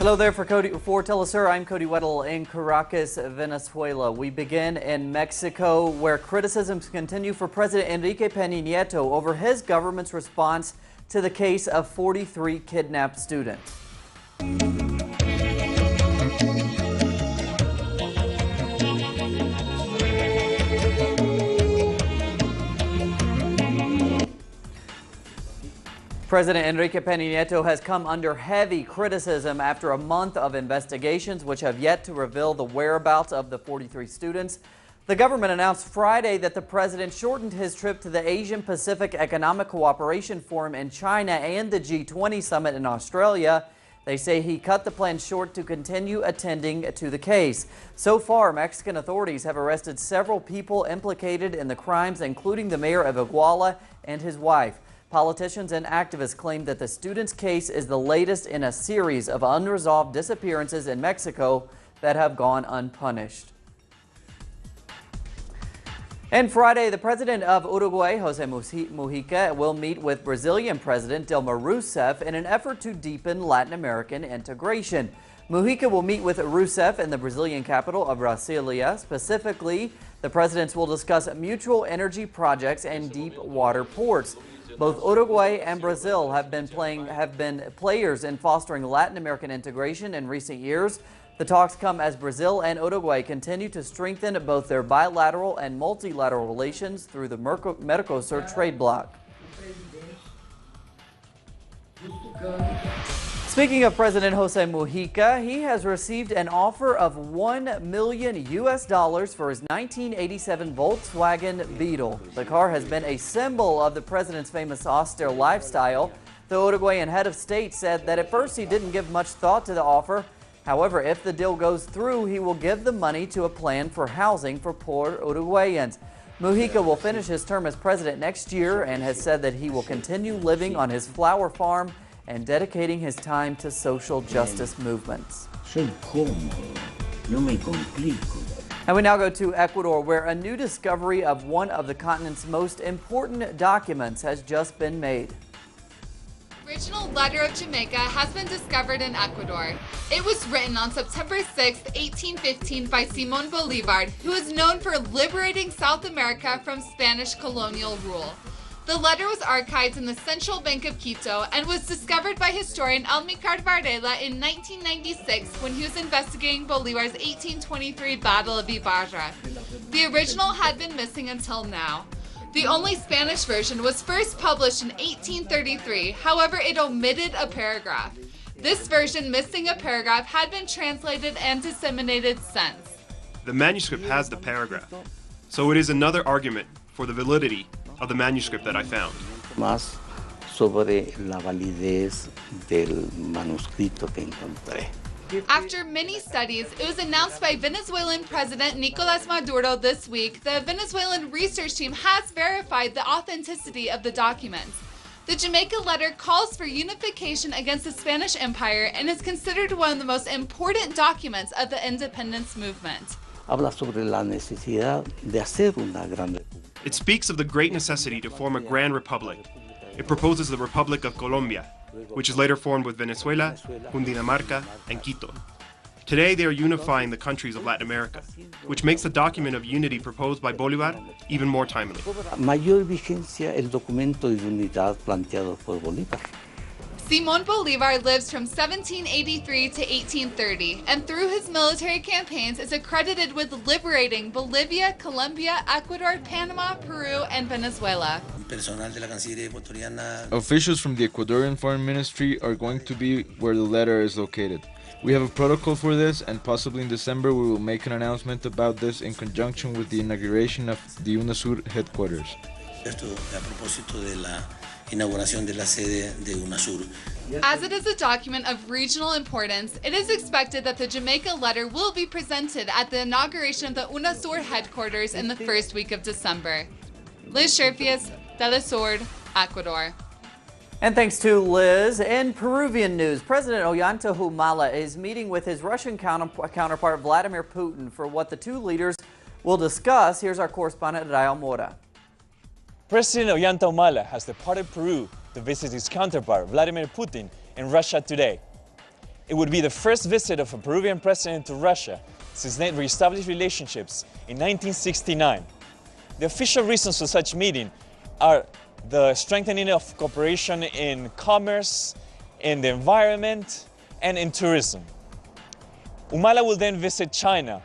Hello there for teleSUR. I'm Cody Weddle in Caracas, Venezuela. We begin in Mexico, where criticisms continue for President Enrique Peña Nieto over his government's response to the case of 43 kidnapped students. President Enrique Peña Nieto has come under heavy criticism after a month of investigations which have yet to reveal the whereabouts of the 43 students. The government announced Friday that the president shortened his trip to the Asian Pacific Economic Cooperation Forum in China and the G20 summit in Australia. They say he cut the plan short to continue attending to the case. So far, Mexican authorities have arrested several people implicated in the crimes, including the mayor of Iguala and his wife. Politicians and activists claim that the students' case is the latest in a series of unresolved disappearances in Mexico that have gone unpunished. And Friday, the president of Uruguay, Jose Mujica, will meet with Brazilian President Dilma Rousseff in an effort to deepen Latin American integration. Mujica will meet with Rousseff in the Brazilian capital of Brasilia. Specifically, the presidents will discuss mutual energy projects and deep water ports. Both Uruguay and Brazil have been players in fostering Latin American integration in recent years. The talks come as Brazil and Uruguay continue to strengthen both their bilateral and multilateral relations through the Mercosur trade bloc. Speaking of President Jose Mujica, he has received an offer of $1 million for his 1987 Volkswagen Beetle. The car has been a symbol of the president's famous austere lifestyle. The Uruguayan head of state said that at first he didn't give much thought to the offer. However, if the deal goes through, he will give the money to a plan for housing for poor Uruguayans. Mujica will finish his term as president next year and has said that he will continue living on his flower farm and dedicating his time to social justice movements. And we now go to Ecuador, where a new discovery of one of the continent's most important documents has just been made. The original letter of Jamaica has been discovered in Ecuador. It was written on September 6, 1815 by Simón Bolívar, who is known for liberating South America from Spanish colonial rule. The letter was archived in the Central Bank of Quito and was discovered by historian Almícar Varela in 1996 when he was investigating Bolívar's 1823 Battle of Ibarra. The original had been missing until now. The only Spanish version was first published in 1833, however it omitted a paragraph. This version missing a paragraph had been translated and disseminated since. The manuscript has the paragraph, so it is another argument for the validity of the manuscript that I found. Más sobre la validez del manuscrito que encontré. After many studies, it was announced by Venezuelan President Nicolás Maduro this week that a Venezuelan research team has verified the authenticity of the documents. The Jamaica letter calls for unification against the Spanish Empire and is considered one of the most important documents of the independence movement. Habla sobre la necesidad de hacer una gran república. It speaks of the great necessity to form a grand republic. It proposes the Republic of Colombia, which is later formed with Venezuela, Cundinamarca, and Quito. Today they are unifying the countries of Latin America, which makes the document of unity proposed by Bolívar even more timely. Mayor vigencia el documento de unidad planteado por Bolívar. Simón Bolívar lives from 1783 to 1830, and through his military campaigns is accredited with liberating Bolivia, Colombia, Ecuador, Panama, Peru, and Venezuela. Officials from the Ecuadorian Foreign Ministry are going to be where the letter is located. We have a protocol for this, and possibly in December we will make an announcement about this in conjunction with the inauguration of the UNASUR headquarters. As it is a document of regional importance, it is expected that the Jamaica letter will be presented at the inauguration of the UNASUR headquarters in the first week of December. Liz Sherfias, teleSUR, Ecuador. And thanks to Liz. In Peruvian news, President Ollanta Humala is meeting with his Russian counterpart Vladimir Putin for what the two leaders will discuss. Here's our correspondent Rael Mora. President Ollanta Humala has departed Peru to visit his counterpart Vladimir Putin in Russia today. It would be the first visit of a Peruvian president to Russia since they reestablished relationships in 1969. The official reasons for such meeting are the strengthening of cooperation in commerce, in the environment, and in tourism. Humala will then visit China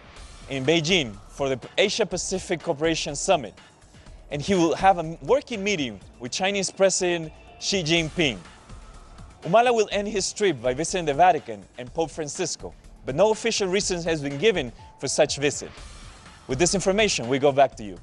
in Beijing for the Asia-Pacific Cooperation Summit, and he will have a working meeting with Chinese President Xi Jinping. Humala will end his trip by visiting the Vatican and Pope Francisco, but no official reason has been given for such visit. With this information, we go back to you.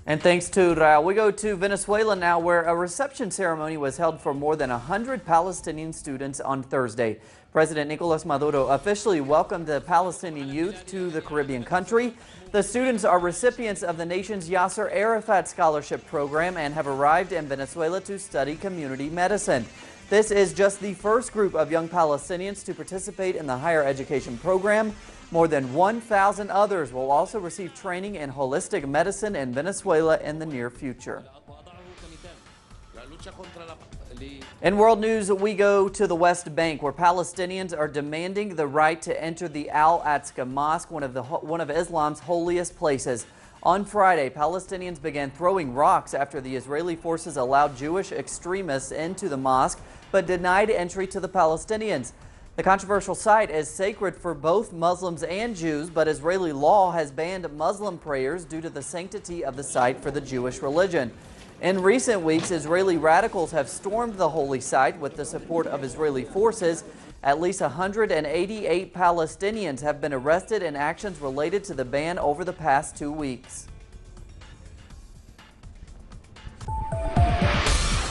And thanks to Raul. We go to Venezuela now, where a reception ceremony was held for more than 100 Palestinian students on Thursday. President Nicolas Maduro officially welcomed the Palestinian youth to the Caribbean country. The students are recipients of the nation's Yasser Arafat Scholarship Program and have arrived in Venezuela to study community medicine. This is just the first group of young Palestinians to participate in the higher education program. More than 1,000 others will also receive training in holistic medicine in Venezuela in the near future. In world news, we go to the West Bank, where Palestinians are demanding the right to enter the Al-Aqsa Mosque, one of Islam's holiest places. On Friday, Palestinians began throwing rocks after the Israeli forces allowed Jewish extremists into the mosque, but denied entry to the Palestinians. The controversial site is sacred for both Muslims and Jews, but Israeli law has banned Muslim prayers due to the sanctity of the site for the Jewish religion. In recent weeks, Israeli radicals have stormed the holy site with the support of Israeli forces. At least 188 Palestinians have been arrested in actions related to the ban over the past 2 weeks.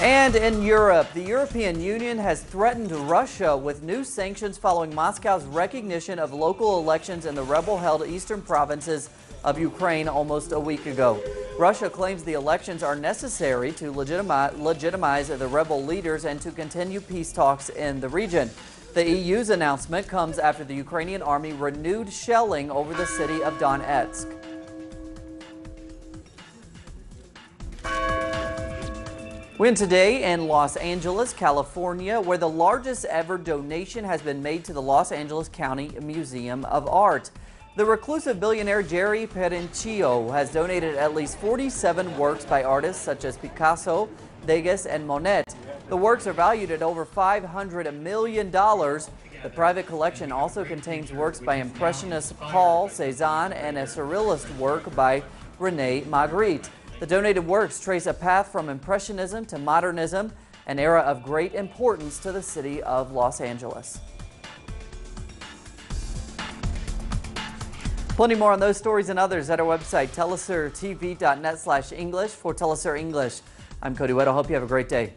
And in Europe, the European Union has threatened Russia with new sanctions following Moscow's recognition of local elections in the rebel-held eastern provinces of Ukraine almost a week ago. Russia claims the elections are necessary to legitimize the rebel leaders and to continue peace talks in the region. The EU's announcement comes after the Ukrainian army renewed shelling over the city of Donetsk. We end today in Los Angeles, California, where the largest ever donation has been made to the Los Angeles County Museum of Art. The reclusive billionaire Jerry Perenchio has donated at least 47 works by artists such as Picasso, Degas, and Monet. The works are valued at over $500 million. The private collection also contains works by Impressionist Paul Cézanne and a Surrealist work by René Magritte. The donated works trace a path from Impressionism to Modernism, an era of great importance to the city of Los Angeles. Plenty more on those stories and others at our website, telesurtv.net/English. For teleSUR English, I'm Cody Weddle. Hope you have a great day.